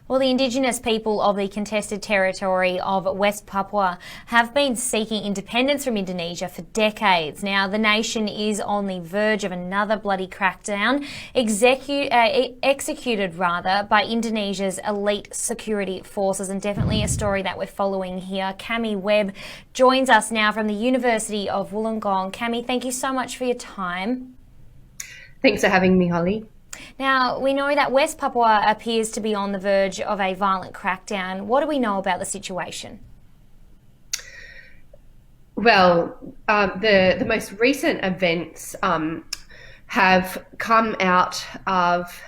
Well, the Indigenous people of the contested territory of West Papua have been seeking independence from Indonesia for decades. Now, the nation is on the verge of another bloody crackdown, executed by Indonesia's elite security forces, and definitely a story that we're following here. Cami Webb joins us now from the University of Wollongong. Cami, thank you so much for your time. Thanks for having me, Holly. Now, we know that West Papua appears to be on the verge of a violent crackdown. What do we know about the situation? Well, the most recent events have come out of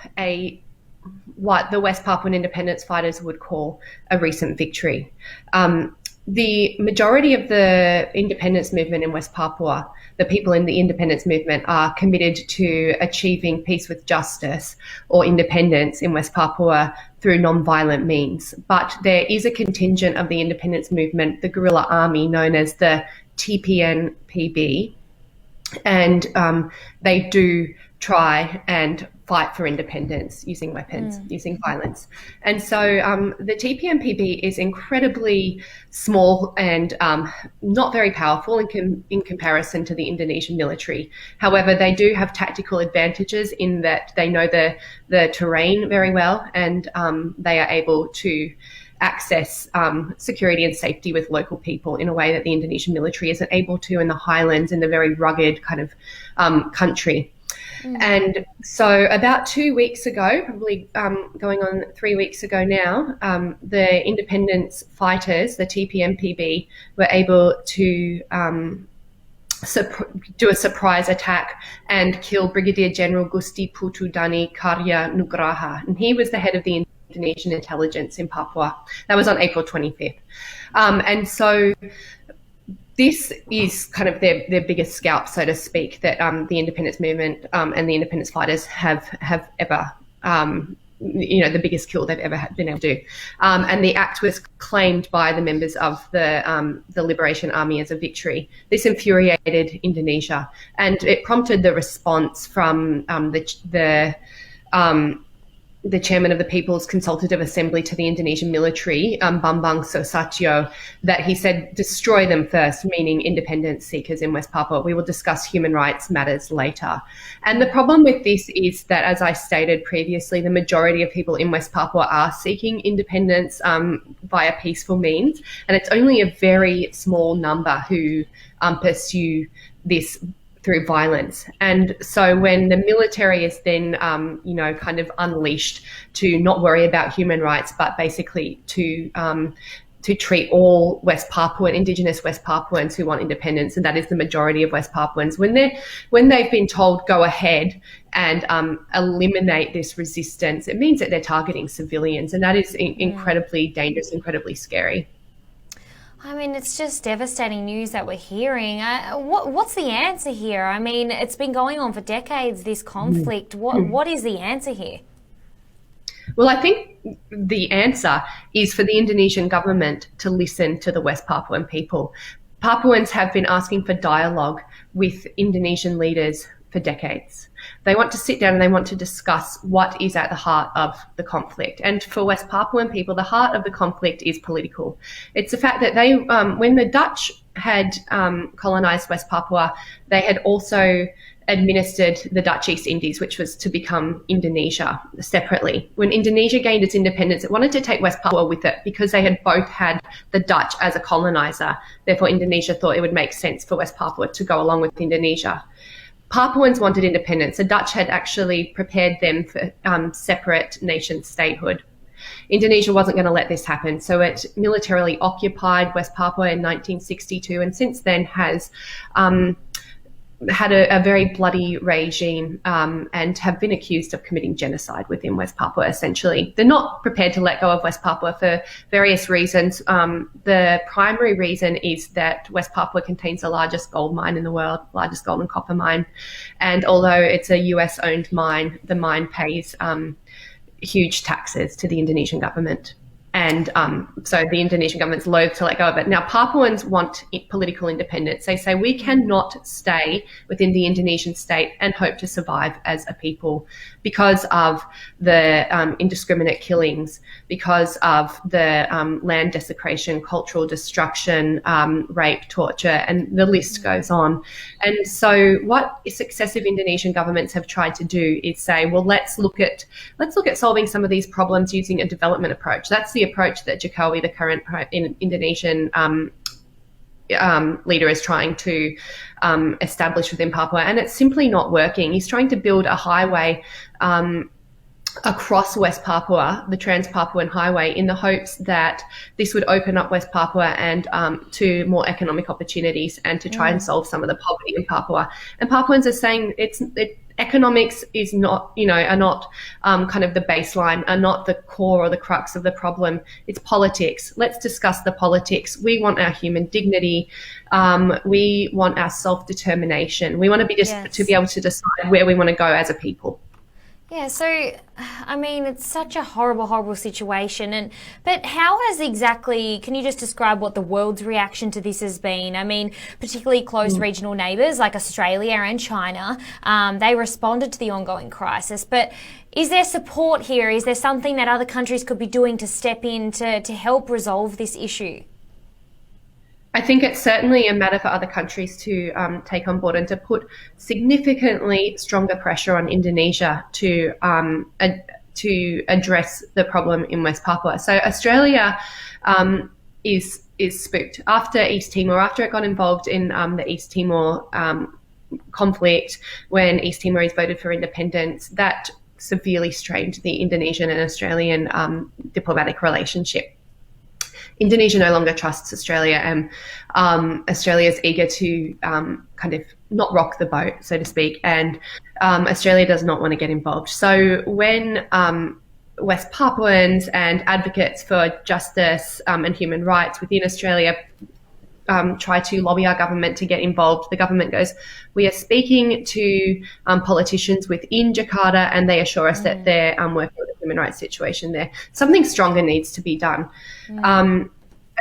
what the West Papuan independence fighters would call a recent victory. The majority of the independence movement in West Papua, the people in the independence movement, are committed to achieving peace with justice or independence in West Papua through non-violent means. But there is a contingent of the independence movement, the guerrilla army known as the TPN-PB, and they do try and fight for independence using weapons, using violence. And so the TPN-PB is incredibly small and not very powerful in comparison to the Indonesian military. However, they do have tactical advantages in that they know the terrain very well, and they are able to access security and safety with local people in a way that the Indonesian military isn't able to in the highlands, in the very rugged kind of country. And so about 2 weeks ago, probably going on 3 weeks ago now, the independence fighters, the TPM-PB, were able to do a surprise attack and kill Brigadier General Gusti Putu Dani Karya Nugraha. And he was the head of the Indonesian intelligence in Papua. That was on April 25th. And so this is kind of their biggest scalp, so to speak, that the independence movement and the independence fighters have ever, the biggest kill they've ever been able to do. And the act was claimed by the members of the Liberation Army as a victory. This infuriated Indonesia, and it prompted the response from the chairman of the People's Consultative Assembly to the Indonesian military, Bambang Susatyo, that he said, destroy them first, meaning independence seekers in West Papua. We will discuss human rights matters later. And the problem with this is that, as I stated previously, the majority of people in West Papua are seeking independence via peaceful means, and it's only a very small number who pursue this through violence. And so when the military is then, kind of unleashed to not worry about human rights, but basically to treat all West Papuan, Indigenous West Papuans who want independence, and that is the majority of West Papuans, when they've been told go ahead and eliminate this resistance, it means that they're targeting civilians, and that is incredibly dangerous, incredibly scary. I mean, it's just devastating news that we're hearing. What's the answer here? I mean, it's been going on for decades, this conflict. What is the answer here? Well, I think the answer is for the Indonesian government to listen to the West Papuan people. Papuans have been asking for dialogue with Indonesian leaders for decades. They want to sit down and they want to discuss what is at the heart of the conflict. And for West Papuan people, the heart of the conflict is political. It's the fact that they, when the Dutch had colonized West Papua, they had also administered the Dutch East Indies, which was to become Indonesia separately. When Indonesia gained its independence, it wanted to take West Papua with it because they had both had the Dutch as a colonizer. Therefore, Indonesia thought it would make sense for West Papua to go along with Indonesia. Papuans wanted independence. The Dutch had actually prepared them for separate nation statehood. Indonesia wasn't going to let this happen, so it militarily occupied West Papua in 1962, and since then has had a very bloody regime and have been accused of committing genocide within West Papua, essentially. They're not prepared to let go of West Papua for various reasons. The primary reason is that West Papua contains the largest gold mine in the world, largest gold and copper mine. And although it's a US-owned mine, the mine pays huge taxes to the Indonesian government. and so the Indonesian government's loath to let go of it. Now, Papuans want political independence. They say we cannot stay within the Indonesian state and hope to survive as a people because of the indiscriminate killings, because of the land desecration, cultural destruction, rape, torture, and the list goes on. And so what successive Indonesian governments have tried to do is say, well, let's look at solving some of these problems using a development approach. That's the approach that Jokowi, the current Indonesian leader, is trying to establish within Papua, and it's simply not working. He's trying to build a highway across West Papua, the Trans-Papuan Highway, in the hopes that this would open up West Papua and to more economic opportunities and to try and solve some of the poverty in Papua. And Papuans are saying economics is not, are not kind of the baseline, are not the core or the crux of the problem. It's politics. Let's discuss the politics. We want our human dignity. We want our self-determination. We want to to be able to decide where we want to go as a people. Yeah, so, I mean, it's such a horrible, horrible situation. But how can you just describe what the world's reaction to this has been? I mean, particularly close regional neighbours like Australia and China, they responded to the ongoing crisis. But is there support here? Is there something that other countries could be doing to step in to help resolve this issue? I think it's certainly a matter for other countries to take on board and to put significantly stronger pressure on Indonesia to address the problem in West Papua. So Australia is spooked after East Timor, after it got involved in the East Timor conflict, when East Timorese voted for independence. That severely strained the Indonesian and Australian diplomatic relationship. Indonesia no longer trusts Australia, and Australia is eager to kind of not rock the boat, so to speak, and Australia does not want to get involved. So when West Papuans and advocates for justice and human rights within Australia try to lobby our government to get involved, the government goes, we are speaking to politicians within Jakarta, and they assure us that they're working on the human rights situation there. Something stronger needs to be done.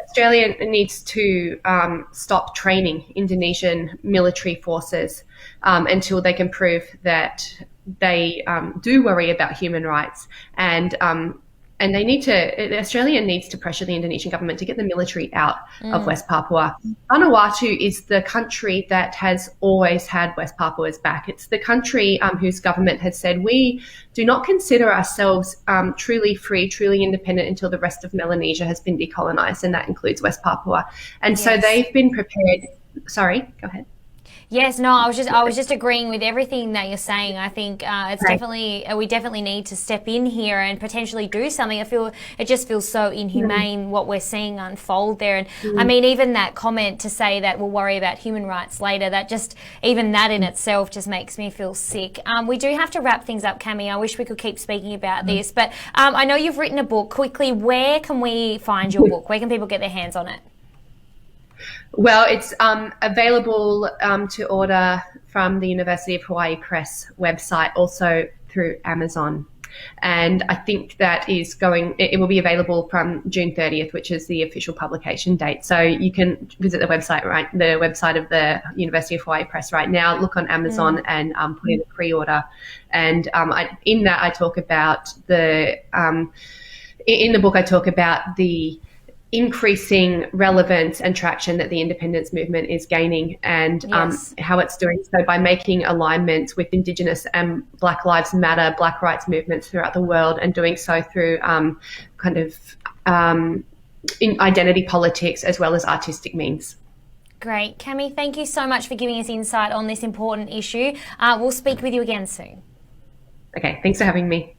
Australia needs to stop training Indonesian military forces until they can prove that they do worry about human rights, and Australia needs to pressure the Indonesian government to get the military out of West Papua. Vanuatu is the country that has always had West Papua's back. It's the country whose government has said, we do not consider ourselves truly free, truly independent until the rest of Melanesia has been decolonized, and that includes West Papua. And so they've been prepared. Sorry, go ahead. Yes, no, I was just agreeing with everything that you're saying. I think it's definitely we definitely need to step in here and potentially do something. It just feels so inhumane what we're seeing unfold there. And I mean, even that comment to say that we'll worry about human rights later, even that in itself just makes me feel sick. We do have to wrap things up, Cami. I wish we could keep speaking about this, but I know you've written a book. Quickly, where can we find your book? Where can people get their hands on it? Well, it's available to order from the University of Hawaii Press website, also through Amazon. And I think that it will be available from June 30th, which is the official publication date. So you can visit the website of the University of Hawaii Press right now, look on Amazon and put in a pre-order. And in that I talk about in the book I talk about the increasing relevance and traction that the independence movement is gaining, and how it's doing so by making alignments with Indigenous and Black Lives Matter, Black rights movements throughout the world, and doing so through in identity politics as well as artistic means. Great. Cami, thank you so much for giving us insight on this important issue. We'll speak with you again soon. Okay, thanks for having me.